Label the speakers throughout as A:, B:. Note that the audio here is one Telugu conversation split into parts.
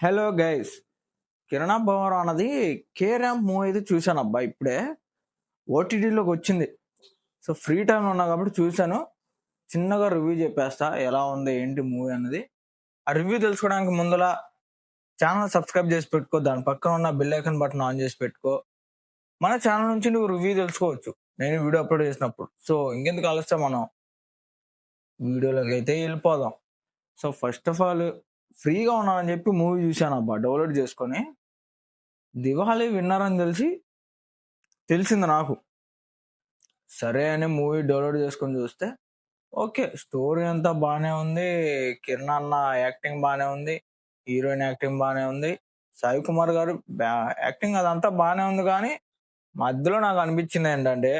A: హలో గైస్, కిరణా భవరం అన్నది కే ర్యాంప్ మూవీ అయితే చూశాను అబ్బా. ఇప్పుడే ఓటీటీలోకి వచ్చింది. సో ఫ్రీ టైం ఉన్నా కాబట్టి చూశాను. చిన్నగా రివ్యూ చెప్పేస్తా, ఎలా ఉంది ఏంటి మూవీ అన్నది. ఆ రివ్యూ తెలుసుకోవడానికి ముందల ఛానల్ సబ్స్క్రైబ్ చేసి పెట్టుకో, దాని పక్కన ఉన్న బెల్ ఐకాన్ బటన్ ఆన్ చేసి పెట్టుకో. మన ఛానల్ నుంచి నువ్వు రివ్యూ తెలుసుకోవచ్చు నేను వీడియో అప్లోడ్ చేసినప్పుడు. సో ఇంకెందుకు ఆలస్యం, మనం వీడియోలోకి అయితే వెళ్ళిపోదాం. సో ఫస్ట్ ఆఫ్ ఆల్, ఫ్రీగా ఉన్నానని చెప్పి మూవీ చూశాను అబ్బా, డౌన్లోడ్ చేసుకొని. దివాళీ విన్నర్ అని తెలిసింది నాకు. సరే అని మూవీ డౌన్లోడ్ చేసుకొని చూస్తే ఓకే, స్టోరీ అంతా బాగానే ఉంది, కిరణ్ అన్న యాక్టింగ్ బాగానే ఉంది, హీరోయిన్ యాక్టింగ్ బాగానే ఉంది, సాయి కుమార్ గారు యాక్టింగ్ అదంతా బాగానే ఉంది. కానీ మధ్యలో నాకు అనిపించింది ఏంటంటే,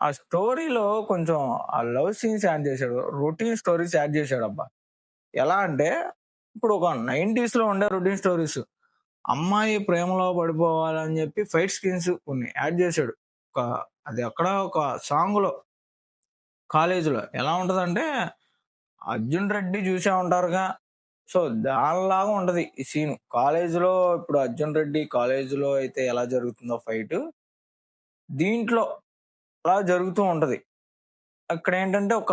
A: ఆ స్టోరీలో కొంచెం ఆ లవ్ సీన్స్ యాడ్ చేశాడు, రొటీన్ స్టోరీస్ యాడ్ చేశాడు అబ్బా. ఎలా అంటే, ఇప్పుడు ఒక 90s లో ఉండే రొటీన్ స్టోరీస్, అమ్మాయి ప్రేమలో పడిపోవాలని చెప్పి ఫైట్ స్క్రీన్స్ కొన్ని యాడ్ చేశాడు. అది అక్కడ ఒక సాంగ్ లో, కాలేజీలో ఎలా ఉంటదంటే, అర్జున్ రెడ్డి చూసే ఉంటారుగా. సో దానిలాగా ఉంటది ఈ సీన్ కాలేజీలో. ఇప్పుడు అర్జున్ రెడ్డి కాలేజీలో అయితే ఎలా జరుగుతుందో ఫైట్, దీంట్లో అలా జరుగుతూ ఉంటది. అక్కడ ఏంటంటే, ఒక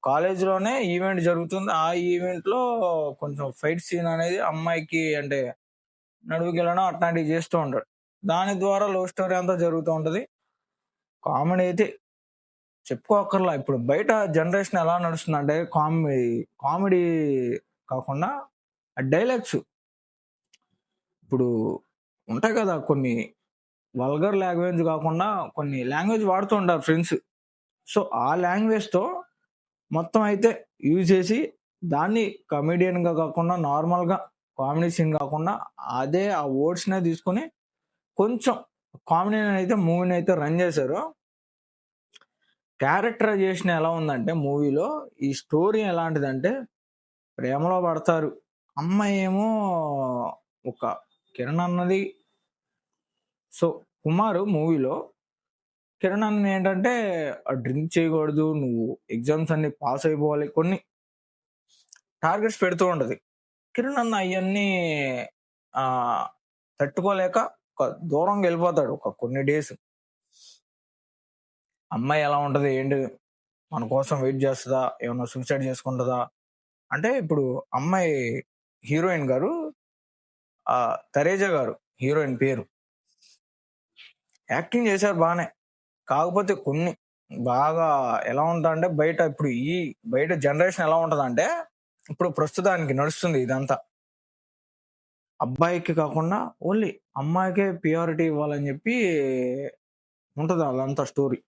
A: కాలేజీలోనే ఈవెంట్ జరుగుతుంది. ఆ ఈవెంట్ లో కొంచెం ఫైట్ సీన్ అనేది అమ్మాయికి అంటే నడువుకెళ్ళడం అట్లాంటివి చేస్తూ ఉంటాడు. దాని ద్వారా లవ్ స్టోరీ అంతా జరుగుతూ ఉంటది. కామెడీ అయితే చెప్పుకోక్కర్లా. ఇప్పుడు బయట జనరేషన్ ఎలా నడుస్తుందంటే, కామెడీ కాకుండా డైలాగ్స్ ఇప్పుడు ఉంటాయి కదా, కొన్ని వల్గర్ లాంగ్వేజ్ కాకుండా కొన్ని లాంగ్వేజ్ వాడుతూ ఉంటారు ఫ్రెండ్స్. సో ఆ లాంగ్వేజ్ తో మొత్తం అయితే యూజ్ చేసి, దాన్ని కమెడియన్ గా కాకుండా నార్మల్ గా కామెడీ సీన్ కాకుండా అదే ఆ వర్డ్స్ నే తీసుకొని కొంచెం కామెడీ అయితే మూవీని అయితే రన్ చేశారు. క్యారెక్టరైజేషన్ ఎలా ఉందంటే మూవీలో, ఈ స్టోరీ ఎలాంటిదంటే, ప్రేమలో పడతారు. అమ్మాయి ఏమో ఒక కిరణ్ అన్నది. సో కుమార్ మూవీలో కిరణ్ అన్న ఏంటంటే, డ్రింక్ చేయకూడదు, నువ్వు ఎగ్జామ్స్ అన్ని పాస్ అయిపోవాలి, కొన్ని టార్గెట్స్ పెడుతూ ఉంటది. కిరణ్ అన్న అవన్నీ ఆ తట్టుకోలేక ఒక దూరంగా వెళ్ళిపోతాడు ఒక కొన్ని డేస్. అమ్మాయి ఎలా ఉంటది ఏంటి, మన కోసం వెయిట్ చేస్తుందా, ఏమన్నా సూసైడ్ చేసుకుంటుందా అంటే. ఇప్పుడు అమ్మాయి హీరోయిన్ గారు, తరేజ గారు హీరోయిన్ పేరు, యాక్టింగ్ చేశారు బాగానే. కాకపోతే కొన్ని బాగా ఎలా ఉంటుందంటే, బయట జనరేషన్ ఎలా ఉంటదంటే, ఇప్పుడు ప్రస్తుతానికి నడుస్తుంది ఇదంతా, అబ్బాయికి కాకుండా ఓన్లీ అమ్మాయికే ప్రియారిటీ ఇవ్వాలని చెప్పి ఉంటది అదంతా స్టోరీ.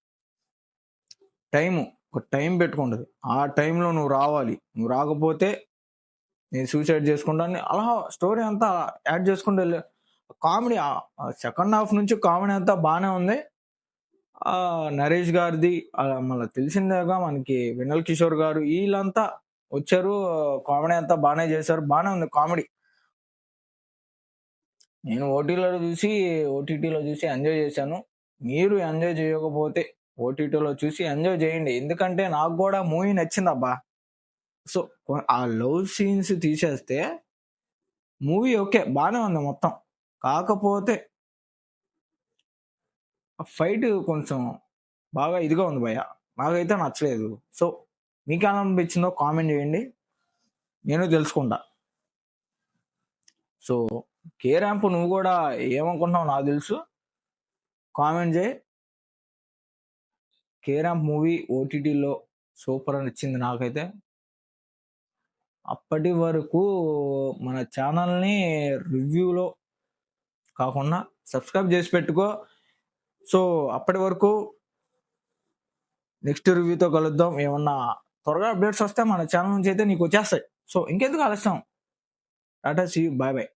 A: ఒక టైం పెట్టుకుంటది, ఆ టైంలో నువ్వు రావాలి, నువ్వు రాకపోతే నేను సూసైడ్ చేసుకుంటాను, అలా స్టోరీ అంతా యాడ్ చేసుకుంటూ కామెడీ సెకండ్ హాఫ్ నుంచి కామెడీ అంతా బాగానే ఉంది. నరేష్ గారిది మళ్ళీ తెలిసిందేగా మనకి, వెన్నెల కిషోర్ గారు వీళ్ళంతా వచ్చారు, కామెడీ అంతా బాగానే చేశారు, బాగానే ఉంది కామెడీ. నేను ఓటీటీలో చూసి ఎంజాయ్ చేశాను. మీరు ఎంజాయ్ చేయకపోతే ఓటీటీలో చూసి ఎంజాయ్ చేయండి, ఎందుకంటే నాకు కూడా మూవీ నచ్చిందబ్బా. సో ఆ లవ్ సీన్స్ తీసేస్తే మూవీ ఓకే బాగానే ఉంది మొత్తం. కాకపోతే ఫైట్ కొంచెం బాగా ఇదిగా ఉంది భయ్య, నాకైతే నచ్చలేదు. సో మీకు ఎలా అనిపించిందో కామెంట్ చేయండి, నేను తెలుసుకుంటా. సో కే ర్యాంప్ నువ్వు కూడా ఏమనుకుంటున్నావు నాకు తెలుసు, కామెంట్ చేయి. కే ర్యాంప్ మూవీ ఓటీటీలో సూపర్ అని ఇచ్చింది నాకైతే. అప్పటి వరకు మన ఛానల్ని రివ్యూలో కాకుండా సబ్స్క్రైబ్ చేసి పెట్టుకో. సో అప్పటి వరకు నెక్స్ట్ రివ్యూతో కలుద్దాం. ఏమన్నా త్వరగా అప్డేట్స్ వస్తే మన ఛానల్ నుంచి అయితే నీకు వచ్చేస్తాయి. సో ఇంకెందుకు ఆలస్యం, tata, see you, bye bye.